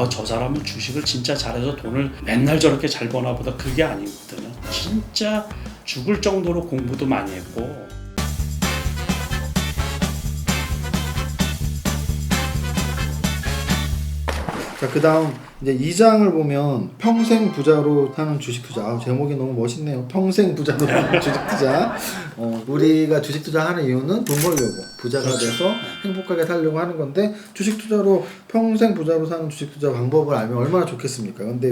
저 사람은 주식을 진짜 잘해서 돈을 맨날 저렇게 잘 버나 보다. 그게 아니거든요. 진짜 죽을 정도로 공부도 많이 했고. 자, 그 다음 이제 2장을 보면 평생 부자로 사는 주식 투자. 제목이 너무 멋있네요. 평생 부자로 사는 주식 투자. 우리가 주식 투자하는 이유는 돈 벌려고, 부자가 그렇죠. 돼서 행복하게 살려고 하는 건데, 주식 투자로 평생 부자로 사는 주식 투자 방법을 알면 얼마나 좋겠습니까? 근데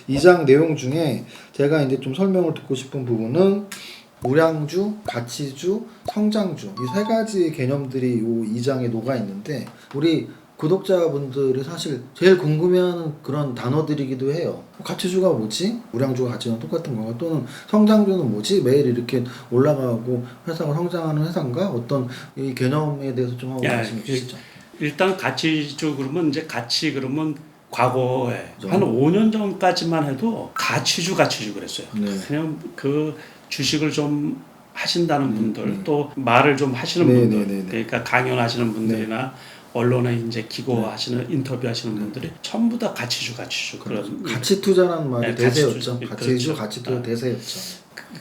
이 2장 내용 중에 제가 이제 좀 설명을 듣고 싶은 부분은 우량주, 가치주, 성장주 이 세 가지 개념들이 이 2장에 녹아 있는데, 우리 구독자분들이 사실 제일 궁금해하는 그런 단어들이기도 해요. 가치주가 뭐지? 우량주가 가치주랑 똑같은 건가? 또는 성장주는 뭐지? 매일 이렇게 올라가고 회사가 성장하는 회사인가? 어떤 이 개념에 대해서 좀 하고 말씀해 주시죠. 일단 가치주 그러면 이제 가치 그러면 과거에 그렇죠. 한 5년 전까지만 해도 가치주 그랬어요. 네. 그냥 그 주식을 좀 하신다는 분들 또 말을 좀 하시는 분들 그러니까 강연하시는 분들이나 언론에 이제 기고하시는 인터뷰하시는 분들이 전부 다 가치주 그런 가치 투자라는 말이 대세였죠. 가치주, 그렇죠. 가치 투자 대세였죠.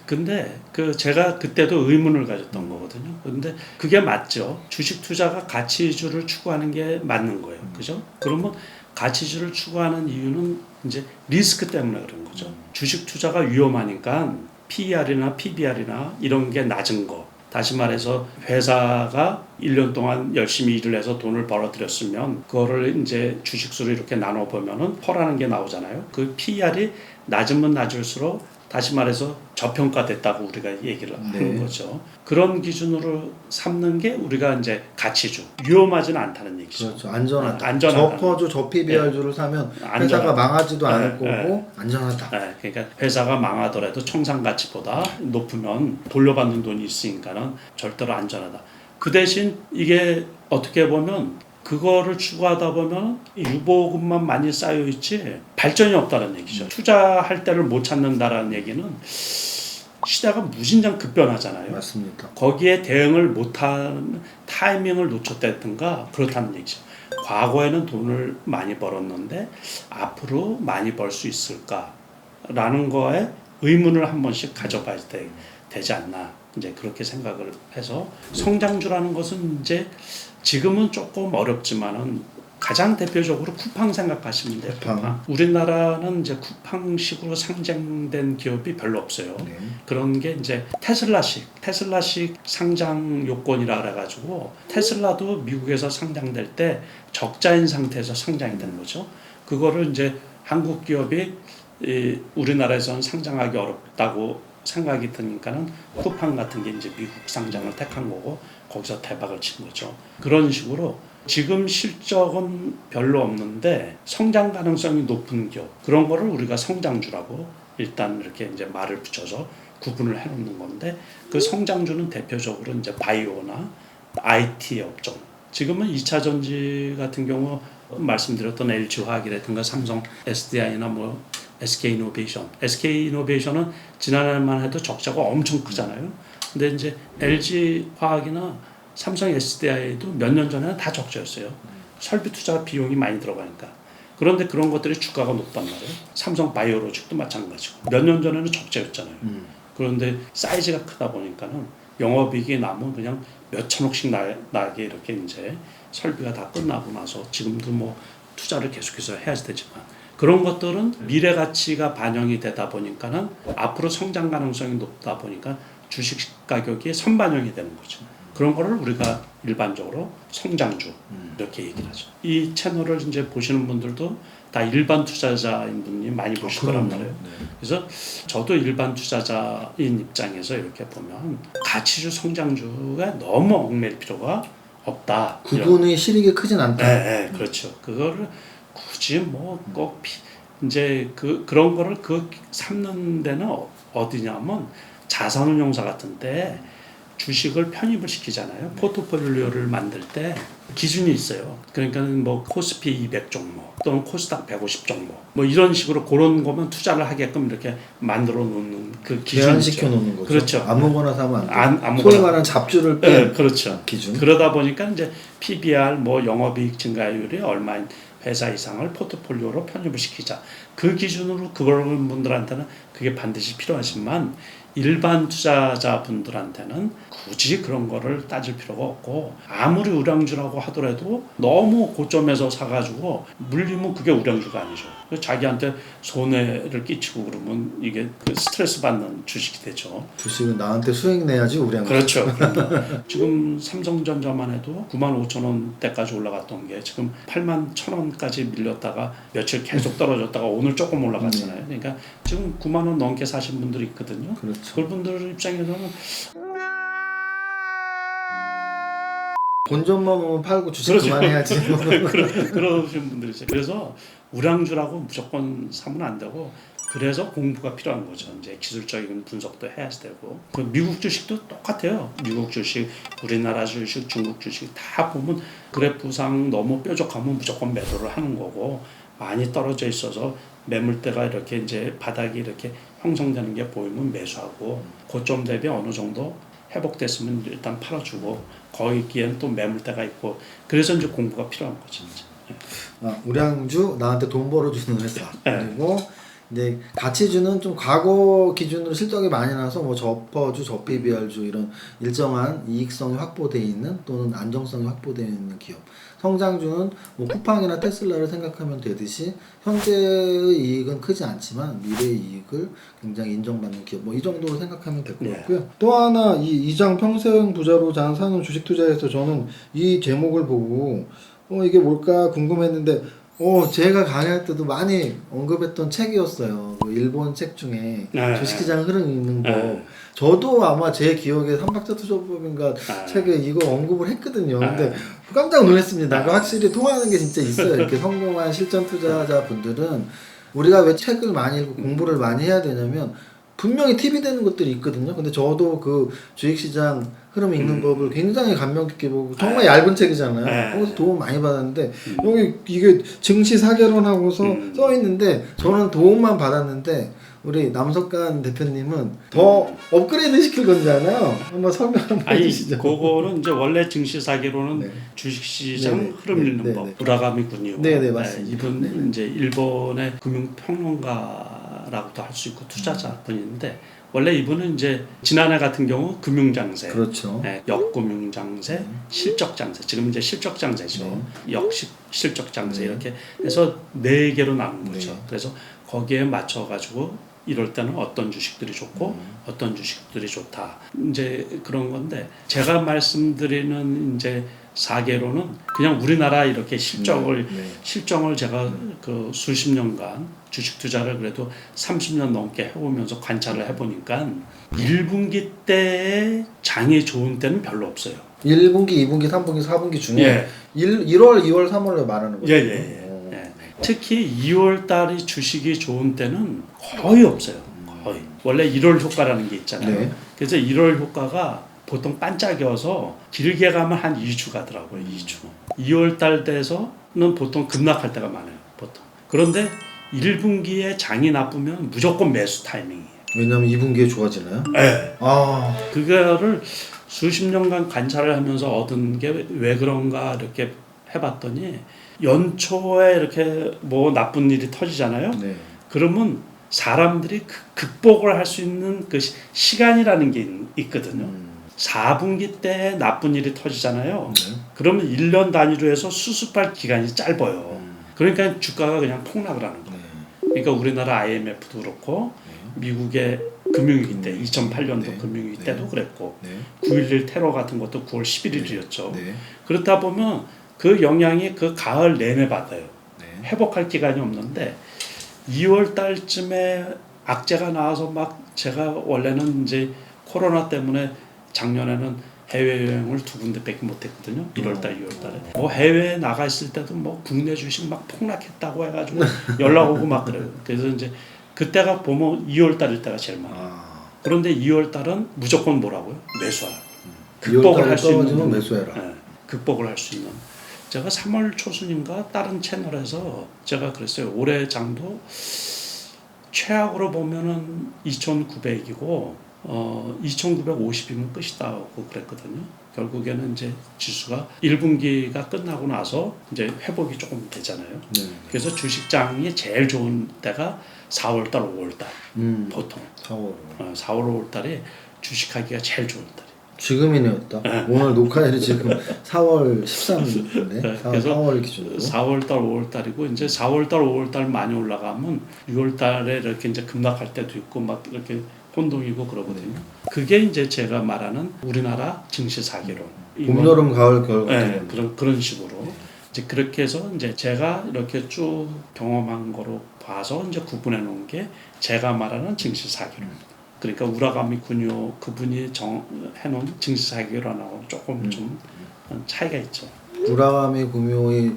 근데 제가 그때도 의문을 가졌던 거거든요. 근데 그게 맞죠. 주식 투자가 가치주를 추구하는 게 맞는 거예요. 그죠? 그러면 가치주를 추구하는 이유는 이제 리스크 때문에 그런 거죠. 주식 투자가 위험하니까 PER이나 PBR이나 이런 게 낮은 거. 다시 말해서 회사가 1년 동안 열심히 일을 해서 돈을 벌어들였으면 그거를 이제 주식수로 이렇게 나눠보면은 퍼라는 게 나오잖아요. 그 PER이 낮으면 낮을수록 다시 말해서 저평가됐다고 우리가 얘기를 하는 거죠. 그런 기준으로 삼는 게 우리가 이제 가치주. 위험하지는 않다는 얘기죠. 그렇죠. 안전하다. 안전하다. 저퍼주, 저 PBR주를 사면 회사가 망하지도 않을 거고 안전하다. 그러니까 회사가 망하더라도 청산 가치보다 높으면 돌려받는 돈이 있으니까는 절대로 안전하다. 그 대신 이게 어떻게 보면 그거를 추구하다 보면 유보금만 많이 쌓여 있지 발전이 없다는 얘기죠. 투자할 때를 못 찾는다라는 얘기는 시대가 무진장 급변하잖아요. 맞습니다. 거기에 대응을 못하는 타이밍을 놓쳤다든가 그렇다는 얘기죠. 과거에는 돈을 많이 벌었는데 앞으로 많이 벌 수 있을까라는 거에 의문을 한 번씩 가져봐야 되지 않나. 이제 그렇게 생각을 해서 성장주라는 것은 이제 지금은 조금 어렵지만은 가장 대표적으로 쿠팡 생각하시면 돼요. 쿠팡. 우리나라는 이제 쿠팡식으로 상장된 기업이 별로 없어요. 그런 게 이제 테슬라식 상장 요건이라 그래가지고 테슬라도 미국에서 상장될 때 적자인 상태에서 상장이 된 거죠. 그거를 이제 한국 기업이 우리나라에서는 상장하기 어렵다고 생각이 드니까는 쿠팡 같은 게 이제 미국 상장을 택한 거고 거기서 대박을 친 거죠. 그런 식으로 지금 실적은 별로 없는데 성장 가능성이 높은 기업 그런 거를 우리가 성장주라고 일단 이렇게 이제 말을 붙여서 구분을 해놓는 건데 그 성장주는 대표적으로 이제 바이오나 IT 업종. 지금은 2차 전지 같은 경우 말씀드렸던 LG화학이라든가 삼성 SDI나 뭐 SK이노베이션은 지난해만 해도 적자가 엄청 크잖아요. 근데 이제 LG화학이나 삼성 SDI도 몇 년 전에는 다 적자였어요. 설비 투자 비용이 많이 들어가니까. 그런데 그런 것들이 주가가 높단 말이에요. 삼성 바이오로직도 마찬가지고. 몇 년 전에는 적자였잖아요. 그런데 사이즈가 크다 보니까는 영업이익이 남은 그냥 몇 천억씩 나게 이렇게 이제 설비가 다 끝나고 나서 지금도 뭐 투자를 계속해서 해야 되지만 그런 것들은 미래 가치가 반영이 되다 보니까는 앞으로 성장 가능성이 높다 보니까 주식 가격이 선반영이 되는 거죠. 그런 거를 우리가 일반적으로 성장주 이렇게 얘기를 하죠. 이 채널을 이제 보시는 분들도 다 일반 투자자인 분이 많이 보실 거란 말이에요. 그래서 저도 일반 투자자인 입장에서 이렇게 보면 가치주 성장주가 너무 얽매일 필요가 없다. 구분이 실익이 크진 않다. 네, 그렇죠. 그거를 굳이 뭐 꼭 이제 그런 거를 삼는 데는 어디냐면 자산운용사 같은데 주식을 편입을 시키잖아요. 포트폴리오를 만들 때 기준이 있어요. 그러니까 뭐 코스피 200 종목 또는 코스닥 150 종목 뭐 이런 식으로 그런 거면 투자를 하게끔 이렇게 만들어 놓는 그 기준이 제한시켜 놓는 거죠. 그렇죠. 아무거나 사면 안 돼. 아무거나. 소위 말하는 잡주를 뺀 그렇죠. 기준. 그러다 보니까 이제 PBR 뭐 영업이익 증가율이 얼마인 회사 이상을 포트폴리오로 편입을 시키자. 그 기준으로 그런 분들한테는 그게 반드시 필요하지만 일반 투자자분들한테는 굳이 그런 거를 따질 필요가 없고 아무리 우량주라고 하더라도 너무 고점에서 사가지고 물리면 그게 우량주가 아니죠. 자기한테 손해를 끼치고 그러면 이게 그 스트레스 받는 주식이 되죠. 주식은 나한테 수익 내야지 우량. 그렇죠. 지금 삼성전자만 해도 95,000원대까지 올라갔던 게 지금 81,000원까지 밀렸다가 며칠 계속 떨어졌다가 오늘 조금 올라갔잖아요. 그러니까 지금 9만 원 넘게 사신 분들이 있거든요. 그렇죠. 그분들 입장에서는 본전만 보면 팔고 주식 그렇죠. 그만해야지. 그러신 분들이 있어요. 그래서 우량주라고 무조건 사면 안 되고 그래서 공부가 필요한 거죠. 이제 기술적인 분석도 해야 되고 그 미국 주식도 똑같아요. 미국 주식, 우리나라 주식, 중국 주식 다 보면 그래프상 너무 뾰족하면 무조건 매도를 하는 거고 많이 떨어져 있어서 매물대가 이렇게 이제 바닥이 이렇게 형성되는 게 보이면 매수하고 고점 대비 어느 정도 회복됐으면 일단 팔아주고 거기에는 또 매물대가 있고 그래서 이제 공부가 필요한 거죠. 우량주 나한테 돈 벌어주는 회사. 네. 그리고 이제 가치주는 좀 과거 기준으로 실적이 많이 나서 뭐 저퍼주, 저PBR주 이런 일정한 이익성이 확보되어 있는 또는 안정성이 확보되어 있는 기업. 성장주는 뭐 쿠팡이나 테슬라를 생각하면 되듯이 현재의 이익은 크지 않지만 미래의 이익을 굉장히 인정받는 기업. 뭐 이 정도로 생각하면 될 것 같고요. 또 하나 이장 평생 부자로 사는 주식 투자에서 저는 이 제목을 보고 이게 뭘까 궁금했는데 제가 강의할 때도 많이 언급했던 책이었어요. 그 일본 책 중에 주식시장 흐름 읽는 거. 저도 아마 제 기억에 삼박자 투자법인가 책에 이거 언급을 했거든요. 근데 깜짝 놀랐습니다. 확실히 통하는 게 진짜 있어요. 이렇게 성공한 실전 투자자 분들은 우리가 왜 책을 많이 읽고 공부를 많이 해야 되냐면 분명히 팁이 되는 것들이 있거든요. 근데 저도 그 주식시장 흐름 읽는 법을 굉장히 감명 깊게 보고 정말 얇은 책이잖아요. 거기서 도움 많이 받았는데 여기 이게 증시 사개론하고서 써 있는데 저는 도움만 받았는데 우리 남석관 대표님은 더 업그레이드 시킬 건잖아요. 한번 설명 한번 해주시죠. 그거는 이제 원래 증시사기로는 주식시장 흐름 읽는 법 무라가미 군이요. 네네 맞습니다. 이분 이제 일본의 금융평론가라고도 할 수 있고 투자자분인데 원래 이분은 이제 지난해 같은 경우 금융장세, 그렇죠. 역금융장세, 실적장세, 지금 이제 실적장세죠. 역실적장세 이렇게 해서 4개로 나눈 거죠. 그래서 거기에 맞춰가지고 이럴 때는 어떤 주식들이 좋고 어떤 주식들이 좋다. 이제 그런 건데 제가 말씀드리는 이제 4개로는 그냥 우리나라 이렇게 실적을 제가 그 수십 년간 주식 투자를 그래도 30년 넘게 해보면서 관찰을 해보니까 1분기 때의 장이 좋은 때는 별로 없어요. 1분기, 2분기, 3분기, 4분기 중에 1월, 2월, 3월을 말하는 거죠. 특히 2월 달이 주식이 좋은 때는 거의 없어요. 거의. 원래 1월 효과라는 게 있잖아요. 그래서 1월 효과가 보통 반짝여서 길게 가면 한 2주 가더라고요. 2주. 2월 달 돼서는 보통 급락할 때가 많아요. 보통. 그런데 1분기에 장이 나쁘면 무조건 매수 타이밍이에요. 왜냐면 2분기에 좋아지나요? 네. 그거를 수십 년간 관찰을 하면서 얻은 게 왜 그런가 이렇게 해봤더니 연초에 이렇게 뭐 나쁜 일이 터지잖아요. 그러면 사람들이 극복을 할 수 있는 그 시간이라는 게 있거든요. 4분기 때 나쁜 일이 터지잖아요. 그러면 1년 단위로 해서 수습할 기간이 짧아요. 그러니까 주가가 그냥 폭락을 하는 거예요. 그러니까 우리나라 IMF도 그렇고 미국의 금융위기 때 2008년도 금융위기 때도 그랬고 9.11 테러 같은 것도 9월 11일이었죠. 그렇다 보면 그 영향이 그 가을 내내 받아요. 회복할 기간이 없는데 2월 달쯤에 악재가 나와서 막 제가 원래는 이제 코로나 때문에 작년에는 해외여행을 2군데밖에 못했거든요. 1월달, 2월달에. 뭐 해외에 나가 있을 때도 뭐 국내 주식 막 폭락했다고 해가지고 연락 오고 막 그래요. 그래서 이제 그때가 보면 2월달일 때가 제일 많아요. 그런데 2월달은 무조건 뭐라고요? 매수하라. 극복을 할 수 있는 매수해라. 극복을 할 수 있는. 제가 3월 초순인가 다른 채널에서 제가 그랬어요. 올해 장도 최악으로 보면은 2,900이고 2,950이면 끝이다고 그랬거든요. 결국에는 이제 지수가 1분기가 끝나고 나서 이제 회복이 조금 되잖아요. 네. 그래서 주식장이 제일 좋은 때가 4월달, 5월달 보통 4월. 4월, 5월달에 주식하기가 제일 좋은 달이에요. 지금이네요, 딱. 오늘 녹화일이 지금 4월 13일인데 네, 4월 기준으로. 4월달, 5월달이고 이제 4월달, 5월달 많이 올라가면 6월달에 이렇게 이제 급락할 때도 있고 막 이렇게 혼동이고 그러거든요. 그게 이제 제가 말하는 우리나라 증시 사기론. 봄, 여름, 가을, 겨울 같은 네, 거. 그런 식으로 이제 그렇게 해서 이제 제가 이렇게 쭉 경험한 거로 봐서 이제 구분해 놓은 게 제가 말하는 증시 사기론. 그러니까 우라가미 군요 그분이 해놓은 증시 사기론하고 조금 좀 차이가 있죠. 우라가미 구묘의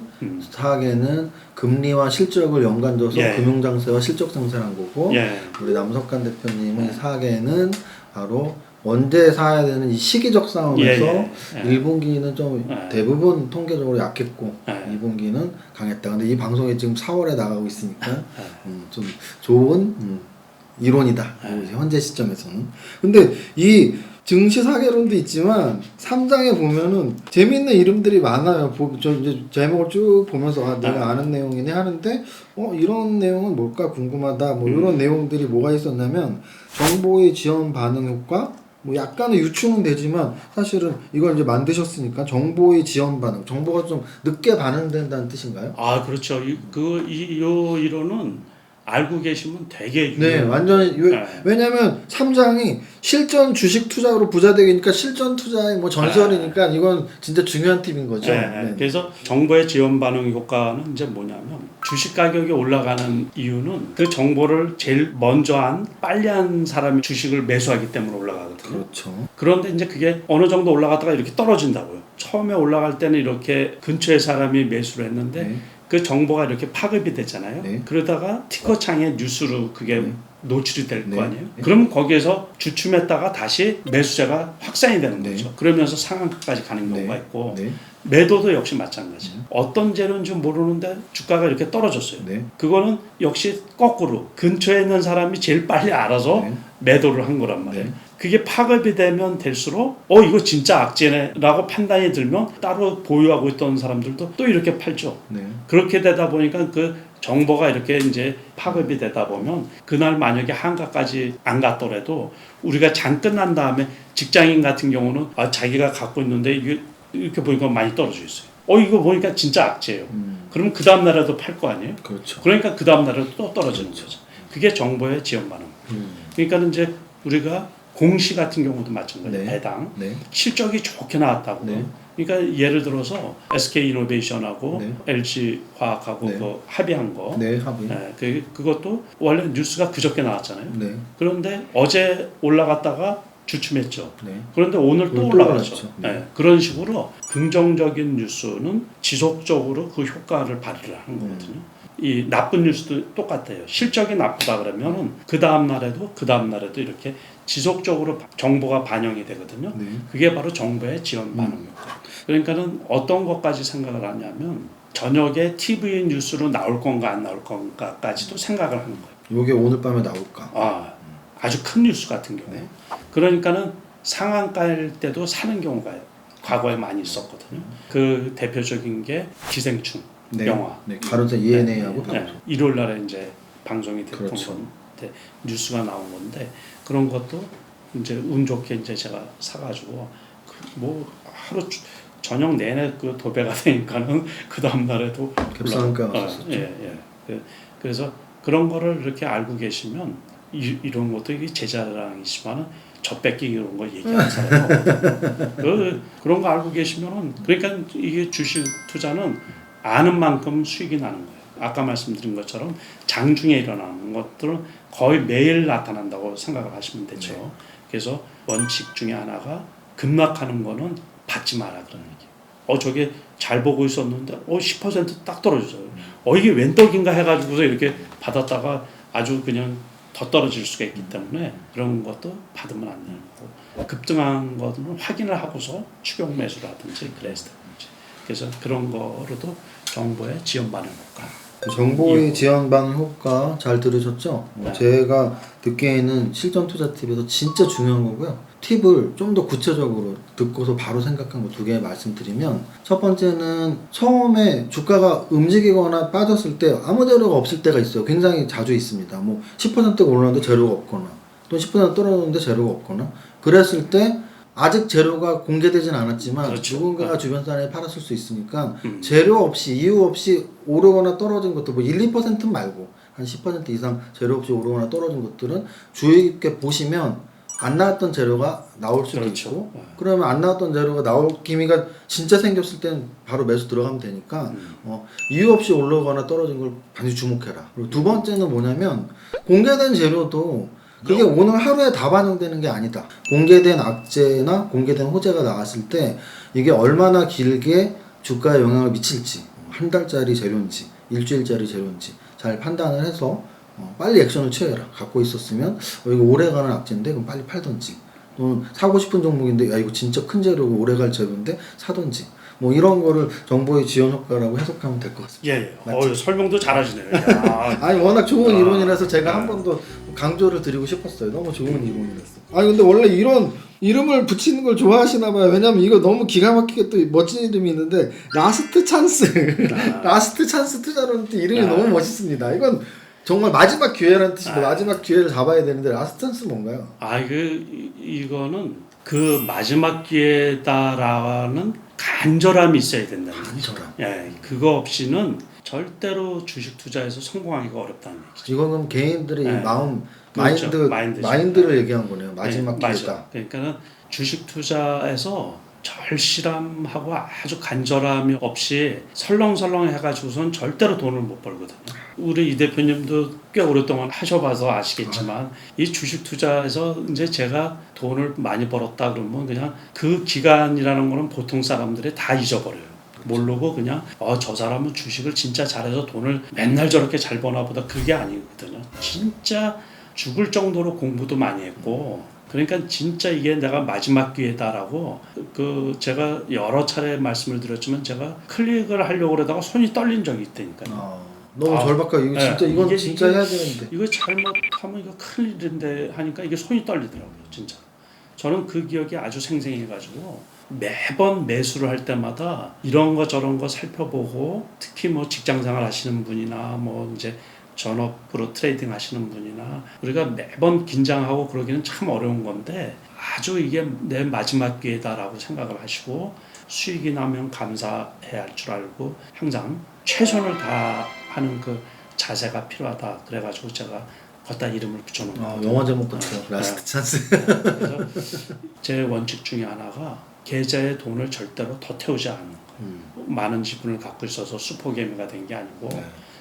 사학에는 금리와 실적을 연관져서 예. 금융장세와 실적장세란 거고, 예. 우리 남석환 대표님의 사학에는 바로 언제 사야 되는 이 시기적 싸움에서 예. 1분기는 좀 예. 대부분 통계적으로 약했고 예. 2분기는 강했다. 근데 이 방송이 지금 4월에 나가고 있으니까 좀 좋은 이론이다. 이제 현재 시점에서는. 근데 이 증시 사계론도 있지만 3장에 보면은 재밌는 이름들이 많아요. 저 이제 제목을 쭉 보면서 내가 아는 내용이네 하는데 이런 내용은 뭘까 궁금하다. 뭐 이런 내용들이 뭐가 있었냐면 정보의 지원 반응 효과, 뭐 약간의 유추는 되지만 사실은 이걸 이제 만드셨으니까 정보의 지원 반응, 정보가 좀 늦게 반응된다는 뜻인가요? 아 그렇죠. 요 이론은 알고 계시면 되게 네, 유용해요. 완전히 네. 왜냐면 3장이 실전 주식 투자로 부자 되기니까 실전 투자의 뭐 전설이니까 이건 진짜 중요한 팁인 거죠. 네. 네. 그래서 정보의 지원 반응 효과는 이제 뭐냐면 주식 가격이 올라가는 이유는 그 정보를 제일 먼저 빨리 한 사람이 주식을 매수하기 때문에 올라가거든요. 그렇죠. 그런데 이제 그게 어느 정도 올라갔다가 이렇게 떨어진다고요. 처음에 올라갈 때는 이렇게 근처에 사람이 매수를 했는데 네. 그 정보가 이렇게 파급이 되잖아요. 네. 그러다가 티커창에 뉴스로 그게 노출이 될 거 네. 아니에요. 네. 그럼 거기에서 주춤했다가 다시 매수세가 확산이 되는 네. 거죠. 그러면서 상한가까지 가는 경우가 네. 있고 네. 매도도 역시 마찬가지예요. 어떤 재료인지 모르는데 주가가 이렇게 떨어졌어요. 네. 그거는 역시 거꾸로 근처에 있는 사람이 제일 빨리 알아서 네. 매도를 한 거란 말이에요. 네. 그게 파급이 되면 될수록 이거 진짜 악재네라고 판단이 들면 따로 보유하고 있던 사람들도 또 이렇게 팔죠. 네. 그렇게 되다 보니까 그 정보가 이렇게 이제 파급이 되다 보면 그날 만약에 한가까지 안 갔더라도 우리가 장 끝난 다음에 직장인 같은 경우는 자기가 갖고 있는데 이게 이렇게 보니까 많이 떨어져 있어요. 이거 보니까 진짜 악재예요. 그러면 그 다음 날에도 팔 거 아니에요? 그렇죠. 그러니까 그 다음 날에도 또 떨어지는 거죠. 그게 정보의 지연 반응. 그러니까 이제 우리가 공시 같은 경우도 마찬가지예요. 네. 배당. 네. 실적이 좋게 나왔다고. 네. 그러니까 예를 들어서 SK 이노베이션하고 네. LG 화학하고 네. 그 합의한 거. 네, 합의. 네, 그것도 원래 뉴스가 그저께 나왔잖아요. 네. 그런데 어제 올라갔다가 주춤했죠. 네. 그런데 오늘 또 오늘 또 올라갔죠. 올랐죠. 네. 그런 식으로 긍정적인 뉴스는 지속적으로 그 효과를 발휘를 하는 거거든요. 이 나쁜 뉴스도 똑같아요. 실적이 나쁘다 그러면은 그 다음 날에도 이렇게 지속적으로 정보가 반영이 되거든요. 네. 그게 바로 정보의 지원 반응 효과. 그러니까는 어떤 것까지 생각을 하냐면 저녁에 TV 뉴스로 나올 건가 안 나올 건가까지도 생각을 하는 거예요. 요게 오늘 밤에 나올까? 아주 큰 뉴스 같은 경우. 네. 그러니까는 상한가일 때도 사는 경우가 과거에 많이 있었거든요. 그 대표적인 게 기생충 네. 영화. 네. 가로세 ENA하고 네. 일요일 날에 이제 방송이 됐던 그렇죠. 건데 뉴스가 나온 건데 그런 것도 이제 운 좋게 이제 제가 사가지고 뭐 하루 저녁 내내 그 도배가 되니까는 그 다음 날에도 겹상가가 왔었죠. 그래서 그런 거를 이렇게 알고 계시면 이런 것도 이게 제 자랑이지만은 저 뺏기기 이런 거 얘기하는 사람이 없거든요. 그런 거 알고 계시면은 그러니까 이게 주식 투자는 아는 만큼 수익이 나는 거예요. 아까 말씀드린 것처럼 장중에 일어나는 것들은 거의 매일 나타난다고 생각을 하시면 되죠. 네. 그래서 원칙 중에 하나가 급락하는 거는 받지 마라 그런 얘기예요. 저게 잘 보고 있었는데 10%딱 떨어져요. 이게 웬 떡인가 해가지고서 이렇게 받았다가 아주 그냥 더 떨어질 수가 있기 때문에 그런 것도 받으면 안 되는 거고 급등한 것은 확인을 하고서 추격 매수를 하든지 그랬든지 그래서 그런 거로도 정보의 지연 반응 효과. 정보의 지원 반응 효과 잘 들으셨죠? 네. 제가 듣기에는 실전 투자 팁에서 진짜 중요한 거고요. 팁을 좀 더 구체적으로 듣고서 바로 생각한 거 2개 말씀드리면, 첫 번째는 처음에 주가가 움직이거나 빠졌을 때 아무 재료가 없을 때가 있어요. 굉장히 자주 있습니다. 뭐 10%가 올랐는데 재료가 없거나 또 10% 떨어졌는데 재료가 없거나, 그랬을 때 아직 재료가 공개되진 않았지만 그렇죠. 누군가가 주변 사람이 팔았을 수 있으니까 재료 없이 이유 없이 오르거나 떨어진 것도 뭐 1, 2% 말고 한 10% 이상 재료 없이 오르거나 떨어진 것들은 주의 깊게 보시면 안 나왔던 재료가 나올 수도 그렇죠. 있고, 그러면 안 나왔던 재료가 나올 기미가 진짜 생겼을 땐 바로 매수 들어가면 되니까 이유 없이 올라오거나 떨어진 걸 반드시 주목해라. 그리고 두 번째는 뭐냐면, 공개된 재료도 그게 오늘 하루에 다 반영되는 게 아니다. 공개된 악재나 공개된 호재가 나왔을 때 이게 얼마나 길게 주가에 영향을 미칠지, 한 달짜리 재료인지 일주일짜리 재료인지 잘 판단을 해서 빨리 액션을 취해라. 갖고 있었으면 이거 오래가는 악재인데 그럼 빨리 팔던지, 또는 사고 싶은 종목인데 야 이거 진짜 큰 재료고 오래갈 재료인데 사던지, 뭐 이런 거를 정보의 지연 효과라고 해석하면 될 것 같습니다. 예. 설명도 잘하시네요. 야. 아니 워낙 좋은 이론이라서 제가 한 번 더 강조를 드리고 싶었어요. 너무 좋은 이론이라서. 아니 근데 원래 이런 이름을 붙이는 걸 좋아하시나 봐요. 왜냐면 이거 너무 기가 막히게 또 멋진 이름이 있는데, 라스트 찬스. 라스트 찬스 투자로는 또 이름이 너무 멋있습니다. 이건 정말 마지막 기회라는 뜻인데 마지막 기회를 잡아야 되는데 라스트 찬스 뭔가요? 이거는 그 마지막 기회다라는 간절함이 있어야 된다는 얘기죠. 간절함. 예, 그거 없이는 절대로 주식 투자에서 성공하기가 어렵다는 얘기죠. 이거는 개인들의 이 마음, 그렇죠. 마인드를 얘기한 거네요. 마지막 기회다. 맞아요. 그러니까는 주식 투자에서 절실함하고 아주 간절함이 없이 설렁설렁 해가지고선 절대로 돈을 못 벌거든요. 우리 이 대표님도 꽤 오랫동안 하셔봐서 아시겠지만 이 주식 투자에서 이제 제가 돈을 많이 벌었다 그러면 그냥 그 기간이라는 거는 보통 사람들이 다 잊어버려요. 모르고 그냥 저 사람은 주식을 진짜 잘해서 돈을 맨날 저렇게 잘 버나 보다, 그게 아니거든요. 진짜 죽을 정도로 공부도 많이 했고, 그러니까 진짜 이게 내가 마지막 기회다라고, 제가 여러 차례 말씀을 드렸지만 제가 클릭을 하려고 그러다가 손이 떨린 적이 있다니까요. 너무 절박하게 이거 진짜 이건 이게 진짜 해야 되는데. 이거 잘못하면 이거 큰일인데 하니까 이게 손이 떨리더라고요, 진짜. 저는 그 기억이 아주 생생해가지고 매번 매수를 할 때마다 이런 거 저런 거 살펴보고, 특히 뭐 직장생활 하시는 분이나 뭐 이제 전업으로 트레이딩 하시는 분이나 우리가 매번 긴장하고 그러기는 참 어려운 건데, 아주 이게 내 마지막 기회다라고 생각을 하시고 수익이 나면 감사해야 할 줄 알고 항상 최선을 다하는 그 자세가 필요하다. 그래가지고 제가 걷다 이름을 붙여놓은 거예요. 영화 제목 같아요. 라스트 찬스. 그래서 제 원칙 중에 하나가 계좌에 돈을 절대로 더 태우지 않는 거예요. 많은 지분을 갖고 있어서 슈퍼개미가 된 게 아니고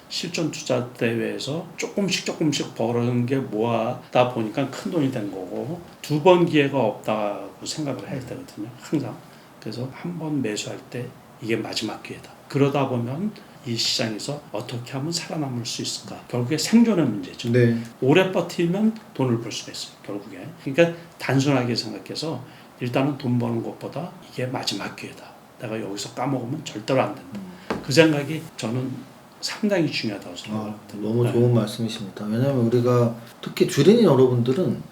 실전 투자 대회에서 조금씩 버는 게 모아다 보니까 큰 돈이 된 거고, 2번 기회가 없다고 생각을 해야 되거든요. 항상. 그래서 한 번 매수할 때 이게 마지막 기회다. 그러다 보면 이 시장에서 어떻게 하면 살아남을 수 있을까? 결국에 생존의 문제죠. 네. 오래 버티면 돈을 벌 수가 있어요. 결국에. 그러니까 단순하게 생각해서 일단은 돈 버는 것보다 이게 마지막 기회다. 내가 여기서 까먹으면 절대로 안 된다. 그 생각이 저는 상당히 중요하다고 생각합니다. 너무 좋은 말씀이십니다. 왜냐하면 우리가 특히 주린이 여러분들은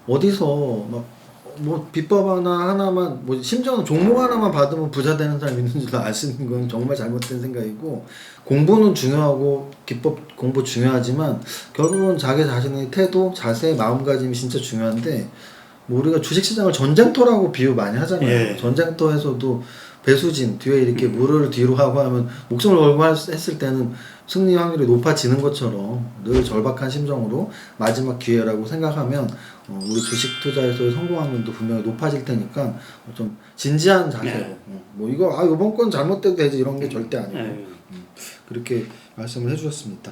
어디서 막 뭐 비법 하나만 뭐 심지어는 종목 하나만 받으면 부자 되는 사람 있는 줄 아시는 건 정말 잘못된 생각이고, 공부는 중요하고 기법 공부 중요하지만 결국은 자기 자신의 태도, 자세, 마음가짐이 진짜 중요한데, 뭐 우리가 주식시장을 전쟁터라고 비유 많이 하잖아요. 예. 전쟁터에서도 배수진 뒤에 이렇게 물을 뒤로 하고 하면 목숨을 걸고 했을 때는 승리 확률이 높아지는 것처럼 늘 절박한 심정으로 마지막 기회라고 생각하면 우리 주식 투자에서의 성공 확률도 분명히 높아질 테니까 좀 진지한 자세로 뭐 이거 이번 건 잘못돼도 되지 이런 게 절대 아니고 그렇게 말씀을 해주셨습니다.